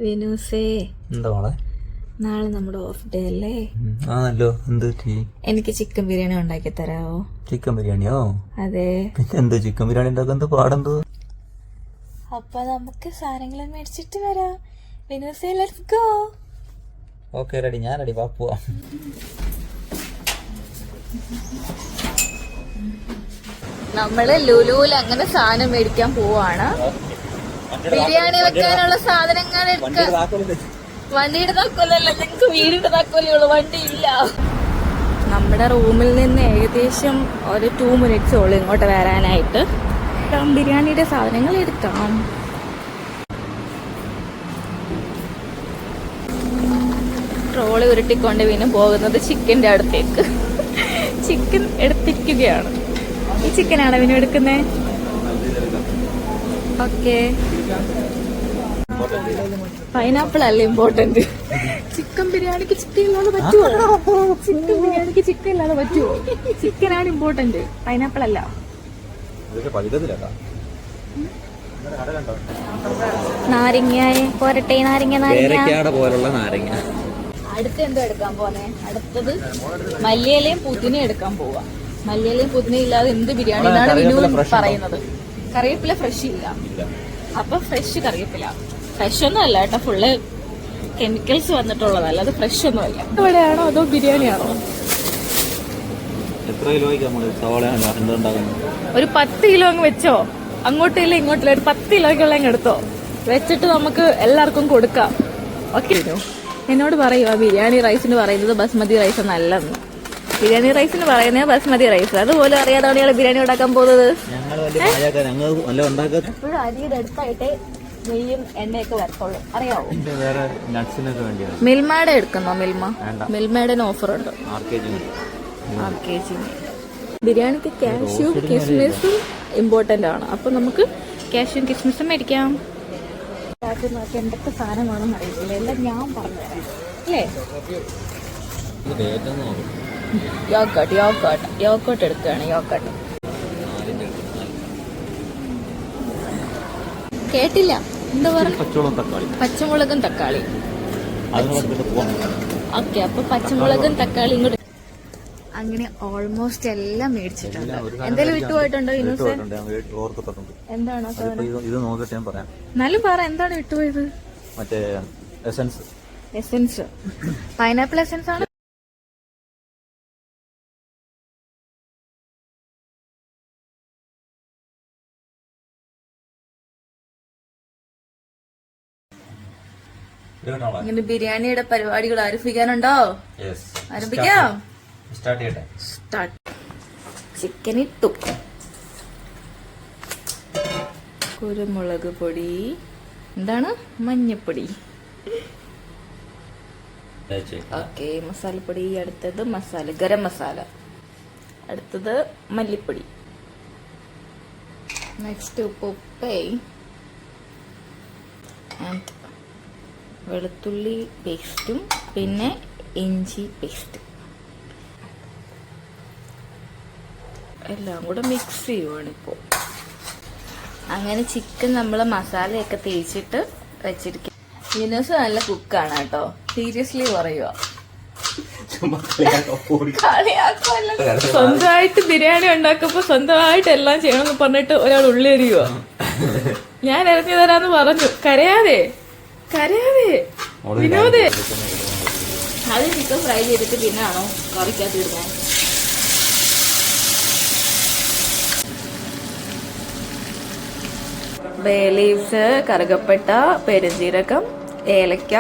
വിനൂസേ, എന്താ മോളെ? നാളെ നമ്മുടെ ഓഫ് ഡേ അല്ലേ? ആണല്ലോ. എന്ത് എനിക്ക് ചിക്കൻ ബിരിയാണി ഉണ്ടാക്കി തരാമോ? ചിക്കൻ ബിരിയാണിയോ? അതെ. പിന്നെ എന്ത് ചിക്കൻ ബിരിയാണി ഉണ്ടാക്കാൻ എന്ത് പാടെന്തോ? അപ്പൊ നമുക്ക് സാധനങ്ങൾ മേടിച്ചിട്ട് വരാം. വിനൂസേ, ലെറ്റ്സ് ഗോ. Okay, ready. ഞാൻ റെഡി. വാ പോവാം. നമ്മള് ലുലുവിൽ അങ്ങനെ സാധനം മേടിക്കാൻ പോവാണ്. ബിരിയാണി വെക്കാനുള്ള സാധനങ്ങൾ എടുക്കാൻ. വണ്ടിയുടെ താക്കോലല്ല, ഞങ്ങക്ക് വീടിന്റെ താക്കോലേ ഉള്ളു, വണ്ടി ഇല്ല. നമ്മുടെ റൂമിൽ നിന്ന് ഏകദേശം ഒരു 2 minutes ഉള്ളു ഇങ്ങോട്ട് വരാനായിട്ട്. ബിരിയാണിയുടെ സാധനങ്ങൾ എടുക്കാം. ട്രോളി ഉരുട്ടിക്കൊണ്ട് പിന്നെ പോകുന്നത് ചിക്കൻ്റെ അടുത്തേക്ക്. ചിക്കൻ എടുത്തിരിക്കുകയാണ്. ഈ ചിക്കനാണ് പിന്നെ എടുക്കുന്നേ. ഓക്കെ, പൈനാപ്പിൾ അല്ല ഇമ്പോർട്ടന്റ്. ചിക്കൻ ബിരിയാണിക്ക് ചിക്കൻ ഇല്ലാതെ പറ്റുമോ? ചിക്കൻ ബിരിയാണിക്ക് ചിക്കൻ ഇല്ലാതെ പറ്റുമോ? ചിക്കനാണ് ഇമ്പോർട്ടന്റ്, പൈനാപ്പിൾ അല്ല. നാരങ്ങ പോരട്ടെ. നാരങ്ങ പോലുള്ള നാരങ്ങ. അടുത്ത് എന്തോ എടുക്കാൻ പോന്നെ? അടുത്തത് മല്ലിയിലയും പുതിനയും എടുക്കാൻ പോവാ. മല്ലിയിലയും പുതിനയും ഇല്ലാതെ എന്ത് ബിരിയാണി എന്നാണ് വിനു പറയുന്നത്. കറിവേപ്പില ഫ്രഷ് ഇല്ല. അപ്പൊ ഫ്രഷ് കറിവേപ്പില. ഫ്രഷ് ഒന്നും അല്ല കേട്ടോ, ഫുള്ള് കെമിക്കൽസ് വന്നിട്ടുള്ളതല്ല, അത് ഫ്രഷ് ഒന്നും അല്ല. ഇവിടെയാണോ അതോ ബിരിയാണിയാണോ? ഒരു 10 കിലോ അങ്ങ് വെച്ചോ. അങ്ങോട്ടില്ല ഇങ്ങോട്ടില്ല, ഒരു 10 കിലോയ്ക്കുള്ള അങ്ങ് എടുത്തോ. വെച്ചിട്ട് നമുക്ക് എല്ലാവർക്കും കൊടുക്കാം. ഓക്കെ. എന്നോട് പറയുക ബിരിയാണി റൈസിന് പറയുന്നത് ബസ്മതി റൈസ് എന്നല്ലെന്ന്. ബിരിയാണി റൈസിന് പറയുന്നത് ബസ്മതി റൈസ്. അതുപോലെ അറിയാതാണ് ഇയാള് ബിരിയാണി ഉണ്ടാക്കാൻ പോകുന്നത്. എപ്പോഴും അരിയുടെ അടുത്തായിട്ടേ നെയ്യും എണ്ണയൊക്കെ വരത്തുള്ളൂ, അറിയാവോ? മിൽമയുടെ എടുക്കുന്നോ? മിൽമയുടെ ഓഫർ ഉണ്ട്. ബിരിയാണിക്ക് കാഷ്യൂം കിസ്മിസും ഇമ്പോർട്ടന്റ് ആണ്. അപ്പൊ നമുക്ക് കാഷ്യൂം കിസ്മിസും മേടിക്കാം. നോക്കി എന്തൊക്കെ സാധനമാണെന്ന് അറിയില്ല, എല്ലാം ഞാൻ പറഞ്ഞുതരാം അല്ലേ? യോഗട്ട് എടുക്കുകയാണ്. യോഗട്ട് കേട്ടില്ല, എന്താ പറയുക? പച്ചമുളകും തക്കാളി. ഓക്കെ, അപ്പൊ പച്ചമുളകും തക്കാളി ഇങ്ങോട്ട്. അങ്ങനെ ഓൾമോസ്റ്റ് എല്ലാം മേടിച്ചിട്ടുണ്ട്. എന്തെങ്കിലും വിട്ടുപോയിട്ടുണ്ടോ വിനൂസ്? എന്താണ് എന്നാലും പറ, എന്താണ് വിട്ടുപോയത്? മറ്റേ എസൻസ്, പൈനാപ്പിൾ എസൻസ് ആണ്. ഇങ്ങനെ ബിരിയാണിയുടെ പരിപാടികൾ ആരംഭിക്കാനുണ്ടോ? ആരംഭിക്കാം. സ്റ്റാർട്ട്. ചിക്കൻ ഇട്ടു, കുരുമുളക് പൊടി, എന്താണ് മഞ്ഞപ്പൊടി, ഓക്കെ, മസാലപ്പൊടി. അടുത്തത് ഗരം മസാല. അടുത്തത് മല്ലിപ്പൊടി. നെക്സ്റ്റ് ഉപ്പ്, ആൻഡ് വെളുത്തുള്ളി പേസ്റ്റും പിന്നെ ഇഞ്ചി പേസ്റ്റ് എല്ലാം കൂടെ മിക്സ് ചെയ്യുവാണ് ഇപ്പോൾ. അങ്ങനെ ചിക്കൻ നമ്മൾ മസാലയൊക്കെ തേച്ചിട്ട് വെച്ചിരിക്കും. വിനൂസ് നല്ല കുക്കാണ് കേട്ടോ, സീരിയസ്ലി പറയുക. സ്വന്തമായിട്ട് ബിരിയാണി ഉണ്ടാക്കുമ്പോ സ്വന്തമായിട്ട് എല്ലാം ചെയ്യണമെന്ന് പറഞ്ഞിട്ട് ഒരാൾ ഉള്ളി എറിയുക. ഞാൻ എറിഞ്ഞു തരാന്ന് പറഞ്ഞു. കരയാതെ വിനോദേ. അത് ചിക്കൻ ഫ്രൈ ചെയ്തിട്ട് പിന്നെ ആണോ കറിക്കകത്ത് ഇടുന്നത്? ബേ ലീവ്സ്, കറുകപ്പട്ട, പെരുംജീരകം, ഏലക്ക.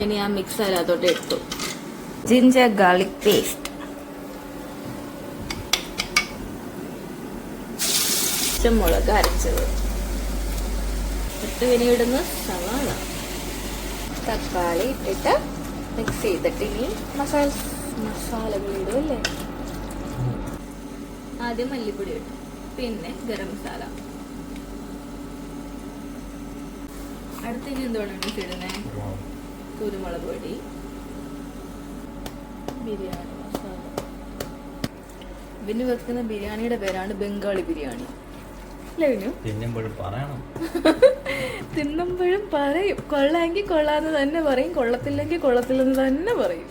ഇനി ആ മിക്സ് അതിനകത്തോട്ട് ഇട്ടു. ജിഞ്ചർ ഗാർലിക് പേസ്റ്റ്, പച്ചമുളക് അരച്ചത് ഇട്ട് പിന്നെ ഇടുന്ന സവാള, തക്കാളി ഇട്ടിട്ട് മിക്സ് ചെയ്തിട്ട് ഇനി മസാലകൾ ഇടും അല്ലേ? ആദ്യം മല്ലിപ്പൊടി ഇട്ടു, പിന്നെ ഗരം മസാല. അടുത്ത ഇനി എന്താണ് ഇടുന്നത്? കുരുമുളക് പൊടി, ബിരിയാണി മസാല. പിന്നെ വെക്കുന്ന ബിരിയാണിയുടെ പേരാണ് ബംഗാളി ബിരിയാണി. ലവിനു തിന്നുമ്പോഴും പറയണം. തിന്നുമ്പോഴും പറയും. കൊള്ളാമെങ്കിൽ കൊള്ളാന്ന് തന്നെ പറയും, കൊള്ളത്തില്ലെങ്കിൽ കൊള്ളത്തില്ലെന്ന് തന്നെ പറയും.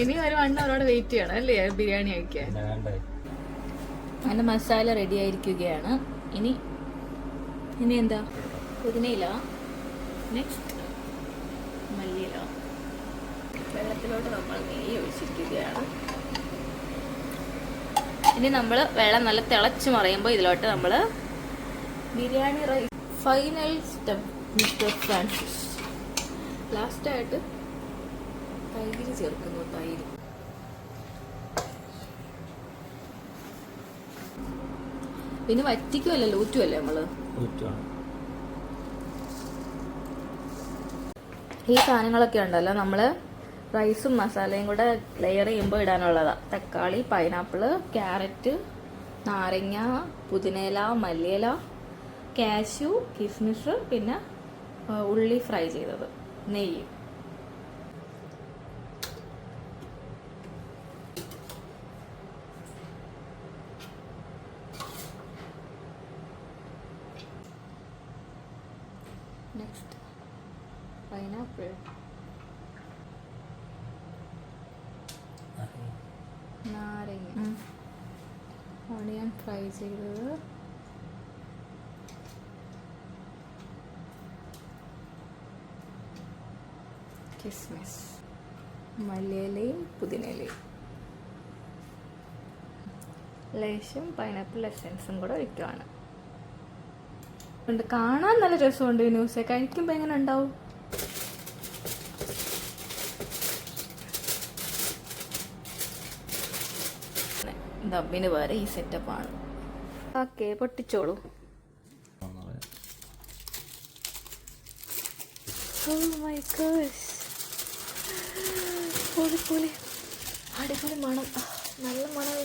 ഇനി ഒരു 1 hour വെയിറ്റ് ചെയ്യണം അല്ലേ ബിരിയാണി കഴിക്കാൻ. അതിന്റെ മസാല റെഡി ആയിരിക്കുകയാണ്. ഇനി എന്താ? പുതിനയില, നെക്സ്റ്റ് മല്ലിയില. വെള്ളത്തിലോട്ട് നമ്മൾ നെയ്യ് ഒഴിച്ചിരിക്കുകയാണ്. ഇനി നമ്മൾ വെള്ളം നല്ല തിളച്ച് മറിയുമ്പോൾ ഇതിലോട്ട് നമ്മൾ biryani rice. Final step mister Francis. ലാസ്റ്റായിട്ട് തൈര് ചേർക്കുന്നു. തൈര് പിന്നെ വറ്റിക്കുമല്ലോ, ഊറ്റുമല്ലേ നമ്മള്. ഈ സാധനങ്ങളൊക്കെ ഉണ്ടല്ലോ നമ്മള് റൈസും മസാലയും കൂടെ ലെയർ ചെയ്യുമ്പോൾ ഇടാനുള്ളതാ. തക്കാളി, പൈനാപ്പിള്, ക്യാരറ്റ്, നാരങ്ങ, പുതിനയില, മല്ലിയില, കാഷ്യൂ, കിസ്മിസ്, പിന്നെ ഉള്ളി ഫ്രൈ ചെയ്തത്, നെയ്യ്. നെക്സ്റ്റ് പൈനാപ്പിൾ, നാരങ്ങ, ഓണിയൻ ഫ്രൈ ചെയ്തത്, കിസ്മിസ്, മല്ലിയിലയും പുതിനയിലയും, ലേശം പൈനാപ്പിൾ എസൻസും കൂടെ ഒഴിക്കുവാണ്. കാണാൻ നല്ല രസമുണ്ട്. ന്യൂസ് കഴിക്കുമ്പോൾ എങ്ങനെ ഉണ്ടാവും? ദമ്മിന് വരെ ഈ സെറ്റപ്പാണ്. ഓക്കെ, പൊട്ടിച്ചോളൂ. Oh my gosh. പൊളി അടിപൊളി മണം. നല്ല മണം.